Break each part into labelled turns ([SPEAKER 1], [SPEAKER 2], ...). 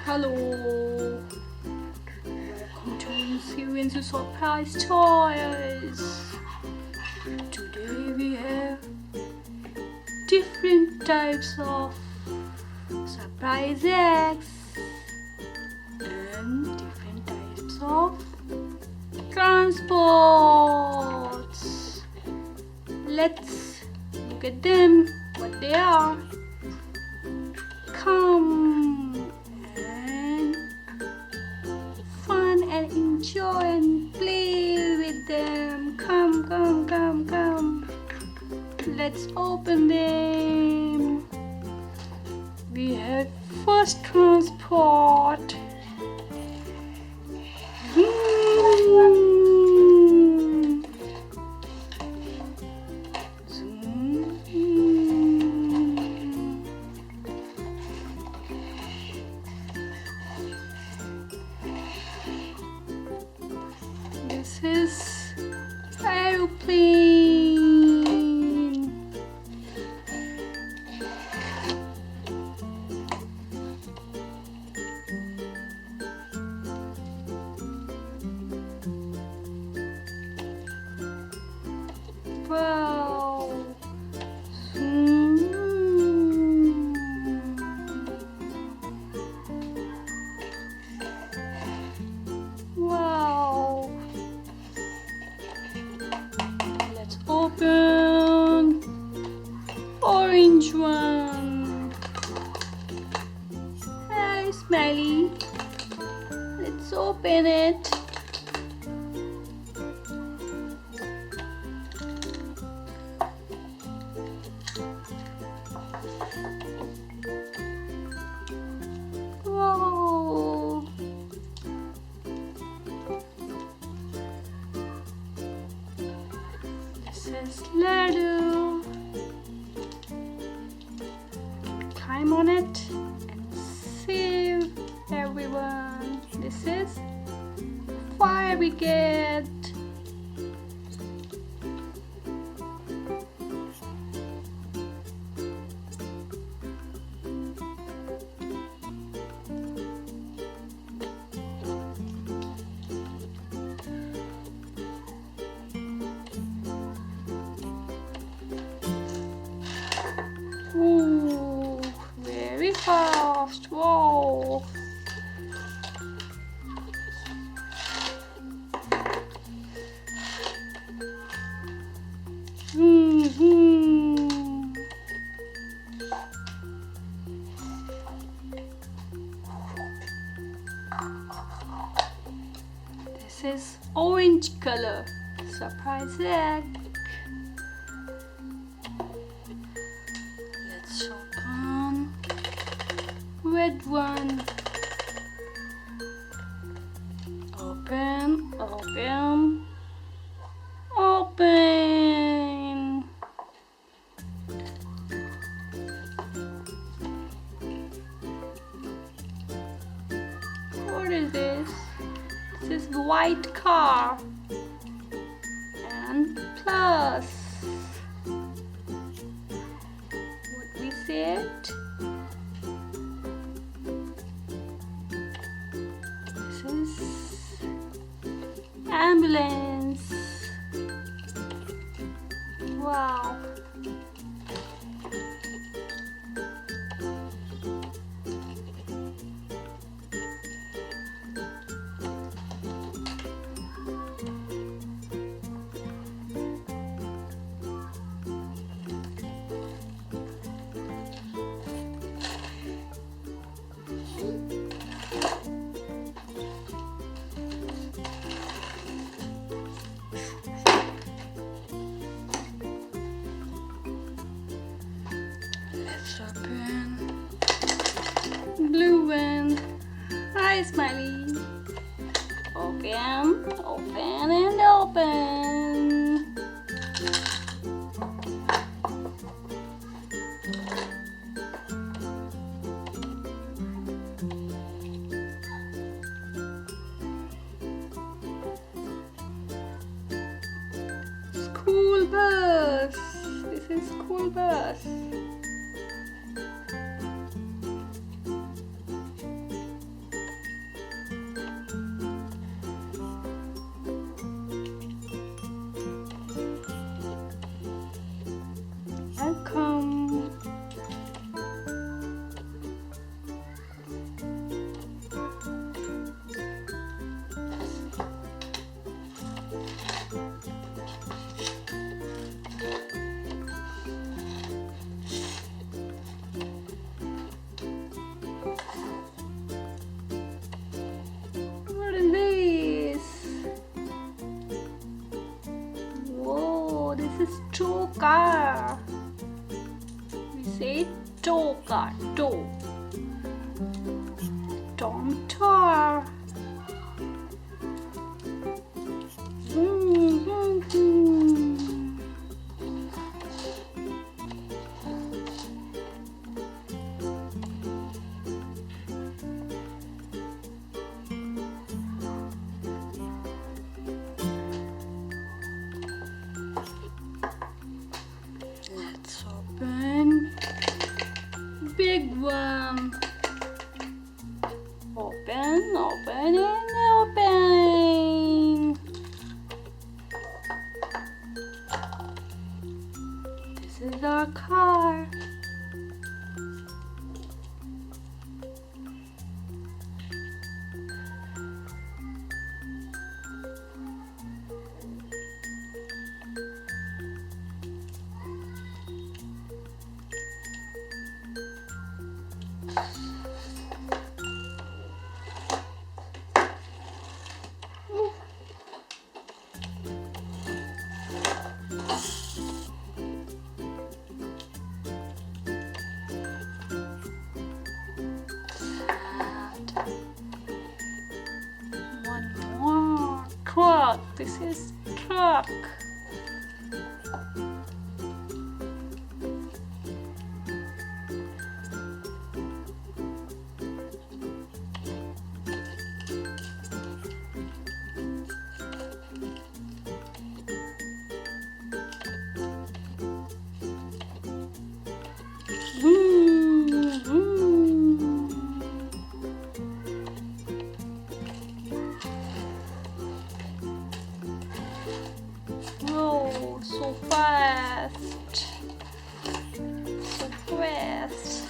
[SPEAKER 1] Hello, welcome to Series Surprise Toys. Today we have different types of surprise eggs and different types of transports. Let's look at them, what they are. Come and fun and enjoy and play with them. Come. Let's open them. We have first transport. This is Aeroplane. Wow. Wow. Let's open orange one. Hi, Smiley. Let's open it. Whoa. This is ladder. Climb on it and save everyone. This is Fire Brigade. Ooh, very fast. Whoa. This is orange color. Surprise egg. Let's open red one. Open. What is this? This is white car and plus. What we said? This is ambulance. Wow. Let's open blue one. Hi, Smiley. Open and open. School bus. This is school bus. Storm Tower. Let's open big one. Open, open, and open. This is our car. One more truck. This is truck. Oh, so fast. So fast.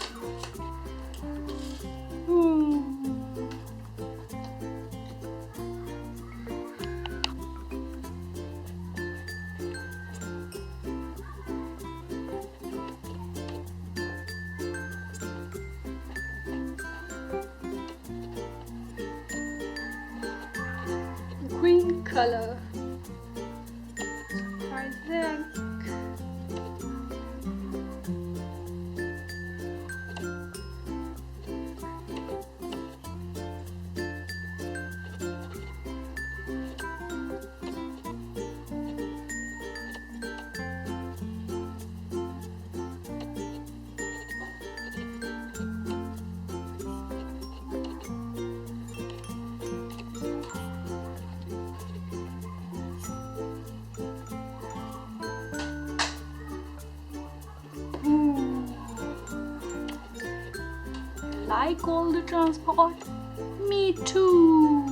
[SPEAKER 1] Green color. Surprise egg. Like all the transport? Me too!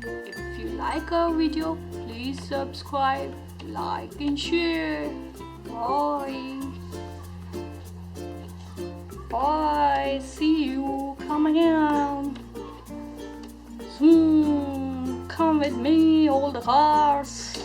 [SPEAKER 1] If you like our video, please subscribe, like and share. Bye! Bye! See you! Come again! Come with me, all the cars!